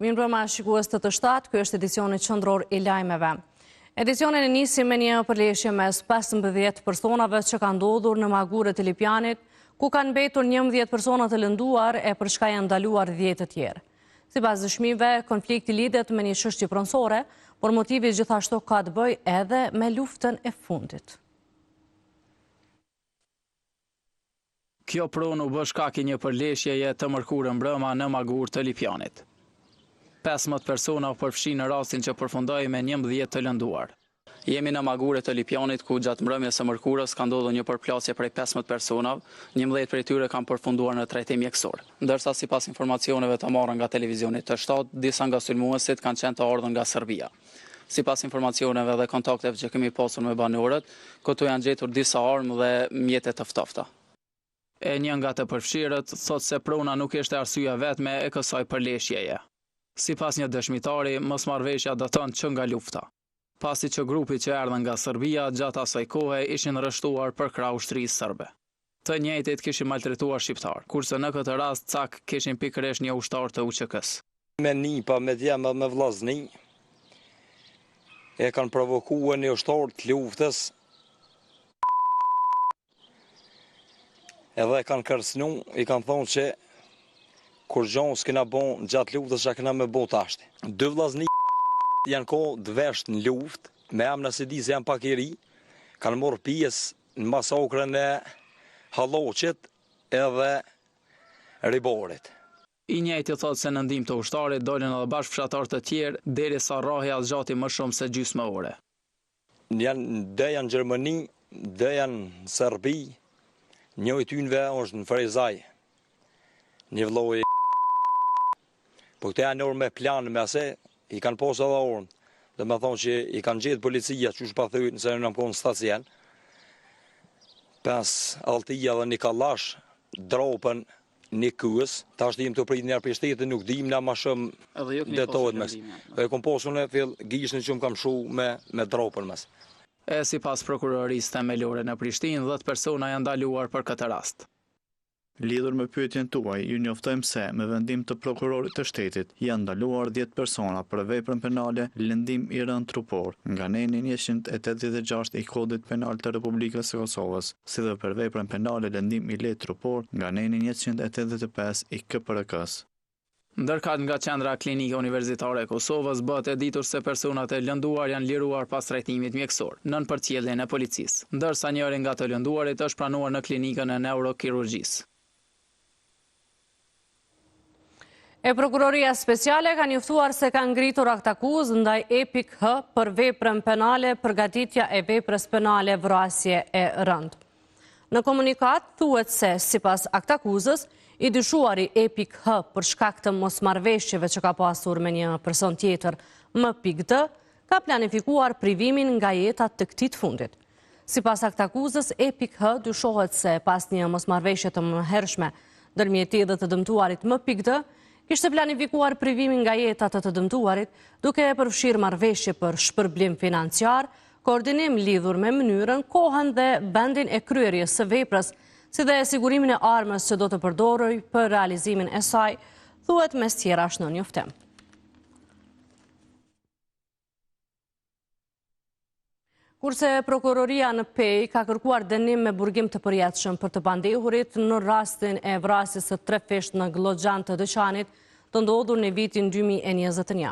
Mirë mbrëma shikues të T7, ky është edicioni qendror i lajmeve. Edicionin e nisi me një përleshje mes 15 personave që kanë ndodhur në Magurët e Lipjanit, ku kanë mbetur 11 persona të lënduar e për shkak janë ndaluar 10 të tjerë. Sipas dëshmive, konflikti lidhet me një çështje pronësore, por motivi gjithashtu ka të bëjë edhe me luftën e fundit. Kjo pronë u bë shkak i një përleshjeje të mërkurë mbrëma në Magurë të Lipjanit. 15 persona u përfshin në rastin që përfundoi me 11 të lënduar. Jemi në Magurët të Lipjanit, ku gjatë mbrëmjes së mërkurës ka ndodhur një përplasje prej 15 personave, 11 prej tyre kanë përfunduar në trajtim mjekësor. Ndërsa sipas informacioneve të marrë nga televizioni T7, disa nga sulmuesit kanë qenë të ardhur nga Serbia. Sipas informacioneve dhe kontakteve që kemi pasur me banorët, këtu janë gjetur disa armë dhe mjete të ftofta. E një nga të përfshirët thot se prona nuk ishte arsyeja vetme e kësaj përleshjeje. Sipas një dëshmitari, mosmarrveshja daton që nga lufta, pasi që grupi që erdhën nga Serbia gjatë asaj kohe ishin rreshtuar për krah ushtrisë serbe. Të njëjtit kishin maltretuar shqiptar, kurse në këtë rast cak kishin pikërisht një ushtar të UÇK-s. Me nipa, me djema, me vllazni, e kanë provokuar një ushtar të luftës, edhe kanë kërcënu, i kanë thonë që kur gjonë s'kina bon gjatë luftës që kina me bo tashti. 2 vllazni janë kohë dëvesht në luft, me amna se di se janë pak i ri, kanë morë pjesë në masakrën e Halloqit edhe Riborit. I njëjti thotë se në ndihmë të ushtarit dolën edhe bashkëfshatar të tjerë derisa rrahja zgjati më shumë se gjysmë ore. Dhe janë Gjermani, dhe janë Serbi, një i tynve është në Frezaj, një vlloj po këte janë orë me plan me ase, i kanë posë edhe orën, dhe me thonë që i kanë gjetë policia që shpa thujtë nëse në konë stacien, pas Altia dhe një kallash, dropën një këës, ta është dim të prit njerë për shtetë, nuk dim nga ma shumë detohet mes. Dhe kom posë në fill, gjishën që më kam shu me dropën mes. E sipas prokurorisë themelore në Prishtinë, 10 persona janë ndaluar për këtë rast. Lidhur me pyetjen tuaj, ju njoftojmë se me vendim të prokurorit të shtetit janë ndaluar 10 persona për veprën penale lëndim i rënd trupor nga neni 186 i Kodit Penal të Republikës së Kosovës, si dhe për veprën penale lëndim i lehtë trupor nga neni 185 i KPRK-s. Ndërkat nga qendra klinike universitare e Kosovës bëhet e ditur se personat e lënduar janë liruar pas trajtimit mjekësor, nën përcjelljen e policisë, ndërsa njëri nga të lënduarit është pranuar në klinikën e neurokirurgjisë. E Prokuroria Speciale ka njoftuar se ka ngritur akt akuzë ndaj Epik H për veprën penale përgatitja e veprës penale vrasje e rënd. Në komunikat thuhet se sipas akt akuzës, i dyshuari Epik H për shkak të mosmarrveshjeve që ka pasur me një person tjetër M.D, ka planifikuar privimin nga jeta të këtij të fundit. Sipas akt akuzës, Epik H dyshohet se pas një mosmarrveshje të mëhershme ndërmjet tij dhe të dëmtuarit M.D, kishte planifikuar privimin nga jeta të dëmtuarit, duke e përfshirë marrëveshje për shpërblim financiar, koordinim lidhur me mënyrën, kohën dhe vendin e kryerjes së veprës, si dhe sigurimin e armës që do të përdoroj për realizimin e saj, thuhet mes tjerash në njoftim. Kurse prokuroria në Pej ka kërkuar dënim me burgim të përjetshëm për të pandehurit në rastin e vrasjes së 3 fesht në Glogjan të Dëqanit të ndodhur në vitin 2021.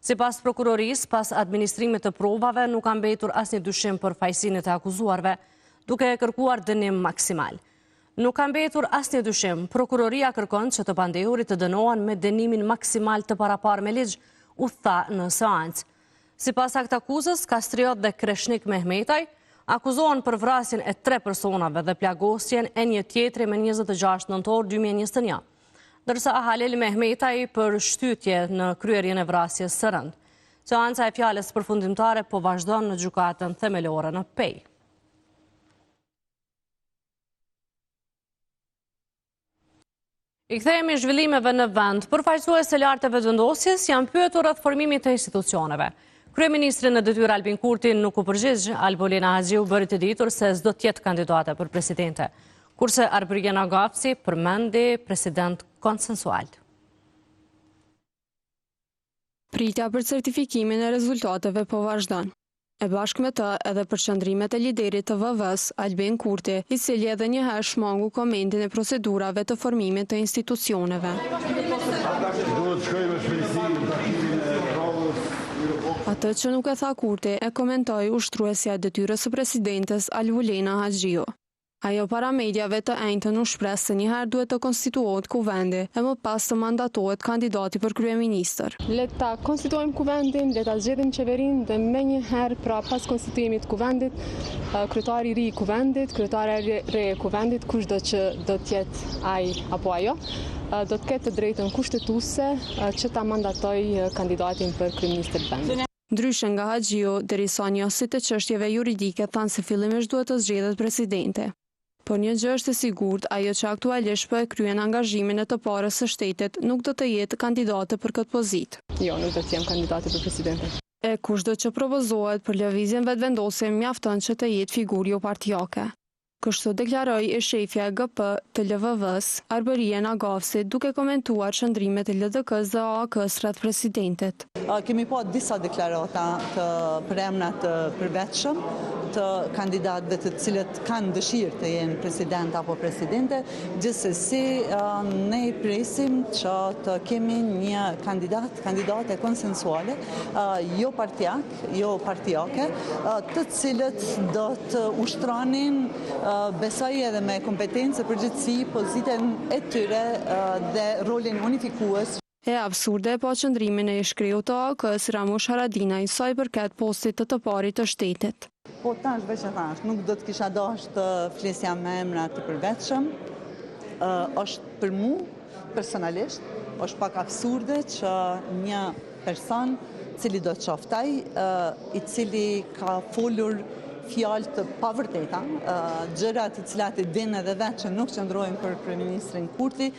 Sipas prokurorisë, pas administrimit të provave nuk ka mbetur asnjë dyshim për fajësinë e akuzuarve, duke kërkuar dënim maksimal. Nuk ka mbetur asnjë dyshim, prokuroria kërkon që të pandehurit të dënohen me dënimin maksimal të paraparë me ligj, u tha në seancë. Sipas akt akuzës, Kastriot dhe Kreshnik Mehmetaj akuzohen për vrasjen e 3 personave dhe plagosjen e një tjetri me 26 nëntor 2021, ndërsa Halil Mehmetaj për shtytje në kryerjen e vrasjes së rënd. Seanca e fjalës përfundimtare po vazhdon në gjykatën themelore në Pej. I kthehemi zhvillimeve në vend. Përfaqësues të lartë të vendosjes janë pyetur rreth formimit të institucioneve. Kryeministri në detyrë Albin Kurti nuk u përgjigj. Albolina Haxhiu bëri të ditur se s'do të jetë kandidate për presidente, kurse Arbrigena Gafsi përmendi president konsensual. Pritja për certifikimin e rezultateve po vazhdon. E bashkë me të edhe përqëndrimet e liderit të VV-s, Albin Kurti, i cili edhe njëherë shmangu komentin e procedurave të formimit të institucioneve. Atë që nuk e tha Kurti e komentoi ushtruesja e detyrës së presidentes Alvulena Haxhiu. Ajo para mediave të enjtën u shpreh se njëherë duhet të konstituohet kuvendi e më pas të mandatohet kandidati për kryeministër. Le ta konstituojmë kuvendin, le ta zgjedhim qeverinë dhe menjëherë pra pas konstituimit të kuvendit, kryetari i ri i kuvendit, kryetare e re e kuvendit, kushdo që do të jetë ai apo ajo, do të ketë të drejtën kushtetuese që ta mandatoj kandidatin për kryeministër të vendit. Ndryshe nga Haxhiu, derisa njësit e çështjeve juridike thanë se fillimisht duhet të zgjedhet presidenti. Por një gjë është e sigurt, ajo që aktualisht po e kryen angazhimin e të parës së shtetit nuk do të jetë kandidate për këtë pozitë. Jo, nuk do të jem kandidate për presidentin. E kushdo që propozohet për lëvizjen vetëvendosje mjafton që të jetë figurë jo partijake. Kështu deklaroi e shefja e GP të LVV-s, Arberia Nagavsi, duke komentuar çndrimet e LDK-s dhe AAK-s rreth presidentit. Kemi pa disa deklarata për emra të përvetshëm të kandidatëve të cilët kanë dëshirë të jenë president apo presidente, gjithsesi ne presim që të kemi një kandidate konsensuale, jo partijake, të cilët do të ushtronin besoj edhe me kompetencë, përgjithësi, pozitën e tyre dhe rolin unifikues. E absurde po qëndrimin e shkreu të AAK-s Ramush Haradinaj sa i përket postit të parit të shtetit. Po tash veç e thash, nuk do të kisha dashur të flisja me emra të përvetshëm. Është për mu personalisht, është pak absurde që një person cili do të qoftaj, i cili ka folur fjalë të pavërteta, gjëra të cilat i dinë edhe vetë që nuk qëndrojnë për kryeministrin Kurti,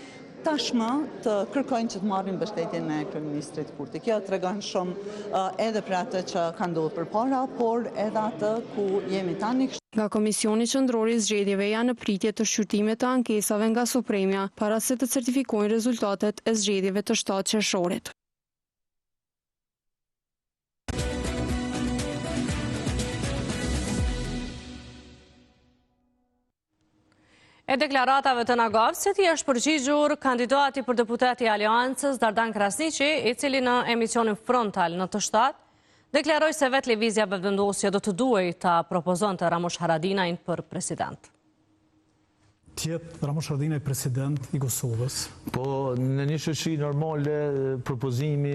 tashmë të kërkojnë që të marrin mbështetjen e kryeministrit Kurti. Kjo tregon shumë edhe për atë që ka ndodhur përpara, por edhe atë ku jemi tani. Nga Komisioni Qendror i Zgjedhjeve janë në pritje të shqyrtimit të ankesave nga Supremja para se të certifikojnë rezultatet e zgjedhjeve të 7 qershorit. E deklaratave të Nagavsit i është përgjigjur kandidati për deputet i Aleancës Dardan Krasniqi, i cili në emisionin frontal në të 7 deklaroi se vetë lëvizja vetëvendosje do të duhej ta propozonte Ramush Haradinajin për president. Tjetë Ramush Haradinaj president i Kosovës. Po në një shoqëri normale propozimi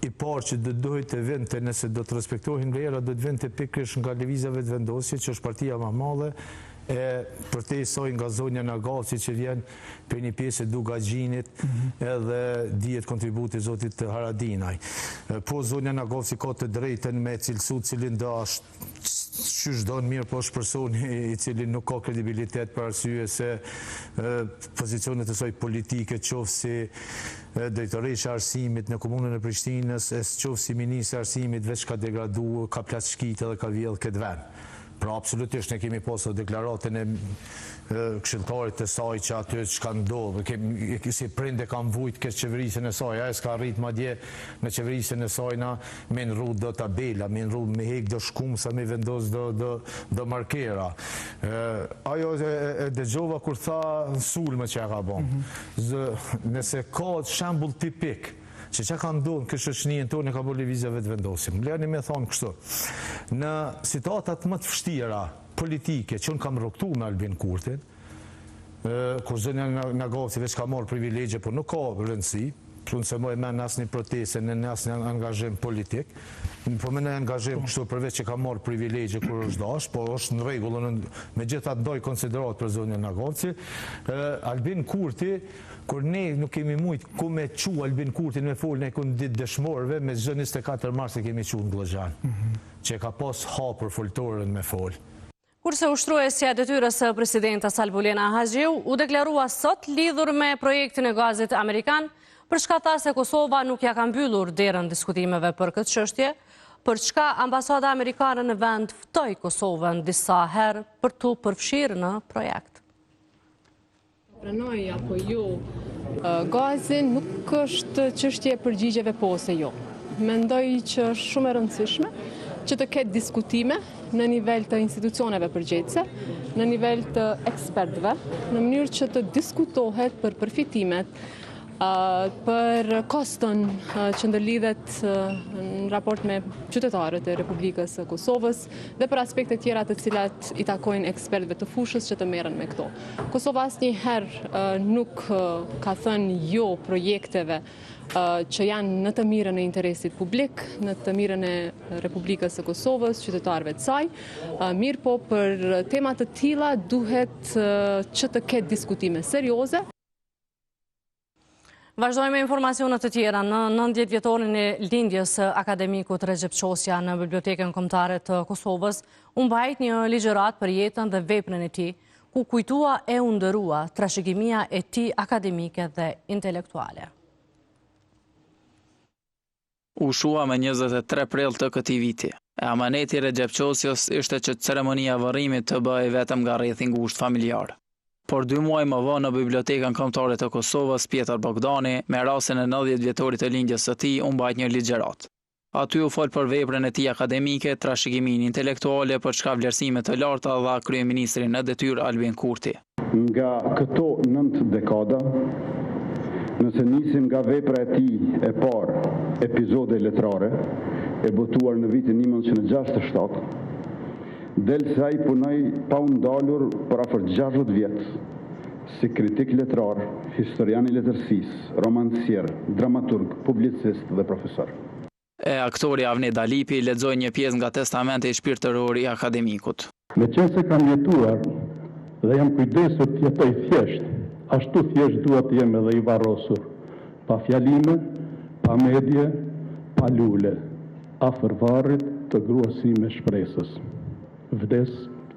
i parë që do duhet të vente, nëse do të respektohin vlera, do të vente pikërisht nga lëvizja vetëvendosje, që është partia më e madhe, për te soj nga zonja Nagavsi që vjen për një pjesë e Dugagjinit edhe dihet kontributi zotit Haradinaj. Po zonja Nagavsi ka të drejten me cilësu cilin dasht që shdojnë mirë, po është personi i cili nuk ka kredibilitet për arsye se pozicionet e soj politike, qoftë si drejtoresha arsimit në komunën e Prishtinës, qoftë si ministri arsimit veç ka degradu, ka plas shkite dhe ka vjedh këtë vend. Pra absolutisht ne kemi pasur deklaratën e këshilltarit të saj që aty çka ndodh, si prinde kanë vujt këtë qeverisën e saj, ai s'ka arrit madje në qeverisën e saj na me nrru do tabela, me nrru me hek do shkumsa, me vendos do markera. Ajo e dëgjova kur tha sulme që ka bën. Nëse ka shembull tipik që që ka ndonë kështë shoqërinë tonë ka bërë lëvizja vetëvendosim. Lërni me thonë kështu. Në situatat më të vështira politike që unë kam rroktu me Albin Kurtin, kur zonja Nagavsi veç ka marrë privilegje, por nuk ka rëndësi, unë se më e me në asë një proteste, në asë një angazhim politik, po me në angazhim kështu përveç që ka marrë privilegje kur është dash, po është në regullën, me gjitha doj konsiderat për zonja Nagavsi, Albin Kurti, kur ne nuk kemi mujtë ku me qu Albin Kurtin me folë, ne kënë ditë dëshmorëve, me 24 mars e kemi qu në Glëzhan, që ka pas hapër foltorën me folë. Kurse ushtruesja e detyrës së presidentas Alvulena Haxhiu u deklarua sot lidhur me projektin e gazit amerikan, për çka tha se Kosova nuk ja ka mbyllur derën diskutimeve për këtë çështje, për çka ambasada amerikane në vend ftoi Kosovën disa herë për tu përfshirë në projekt. Pranoj apo jo Gazi nuk është çështje e përgjigjeve po ose jo. Mendoj që është shumë e rëndësishme që të ketë diskutime në nivel të institucioneve përgjegjëse, në nivel të ekspertëve, në mënyrë që të diskutohet për përfitimet, për koston që ndërlidhet në raport me qytetarët e Republikës së Kosovës dhe për aspekte tjera të cilat i takojnë ekspertëve të fushës që të merren me këto. Kosova asnjëherë nuk ka thënë jo projekteve që janë në të mirën e interesit publik, në të mirën e Republikës së Kosovës, qytetarëve të saj. Mirë po, për tema të tilla duhet që të ketë diskutime serioze. Vazhdojmë me informacionet të tjera. Në 90 vjetorin e lindjes akademikut Recep Qosja në Bibliotekën Kombëtare të Kosovës, u mbajt një ligjërat për jetën dhe veprën e tij, ku kujtua e undërua trashëgimia e tij akademike dhe intelektuale. U shua me 23 prill të këtij viti. E amaneti Recep Qosjës ishte që ceremonia varrimit të bëhej vetëm nga rrethi i ngushtë familjar. Por 2 muaj më vonë në Bibliotekën Kombëtare të Kosovës, Pjetër Bogdani, me rastin e 90 vjetorit të lindjes së tij, u mbajt një ligjërat. Aty u fol për veprën e tij akademike, trashëgimin intelektuale për çka vlerësime të larta dha kryeministri në detyrë Albin Kurti. Nga këto 9 dekada, nëse nisim nga vepra e tij e parë, epizode letrare, e botuar në vitin 1967, del se ai punoi pa u ndalur për afër 60 vjet, si kritik letrar, historian i letërsisë, romancier, dramaturg, publicist dhe profesor. E aktori Avni Dalipi lexoi një pjesë nga testamenti shpirtëror i akademikut. Meqense kam jetuar dhe jam kujdesur të jetoj thjesht, ashtu thjesht dua të jem edhe i varrosur, pa fjalime, pa medje, pa lule, afër varrit të gruas sime shpresës. Vdes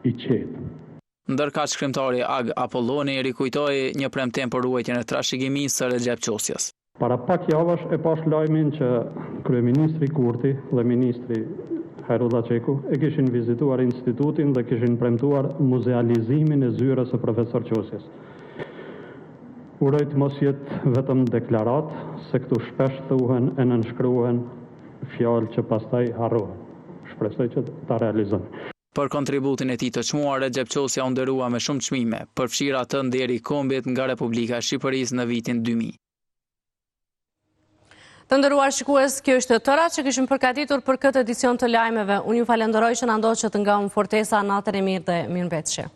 i qetë. Ndërka shkrimtari Ag Apolloni rikujtoi një premtim për ruajtjen e trashëgimisë së Recep Qosjes. Para pak javësh e pash lajmin që kryeministri Kurti dhe ministri Hajrullah Çeku e kishin vizituar institutin dhe kishin premtuar muzealizimin e zyrës së profesor Qosjes. Uroj të mos jetë vetëm deklarat, se këtu shpesh thuhen e nënshkruhen fjalë që pastaj harrohen. Shpresoj që ta realizojnë. Për kontributin e tij të çmuar, Recep Qosja u nderua me shumë çmime, përfshirë atë nderi i kombit nga Republika e Shqipërisë në vitin 2000. Të nderuar shikues, kjo është tëra që kishim përgatitur për këtë edicion të lajmeve. Unë ju falenderoj që na ndoqët nga Fortesa. Natën e mirë dhe mirëmbëjtje.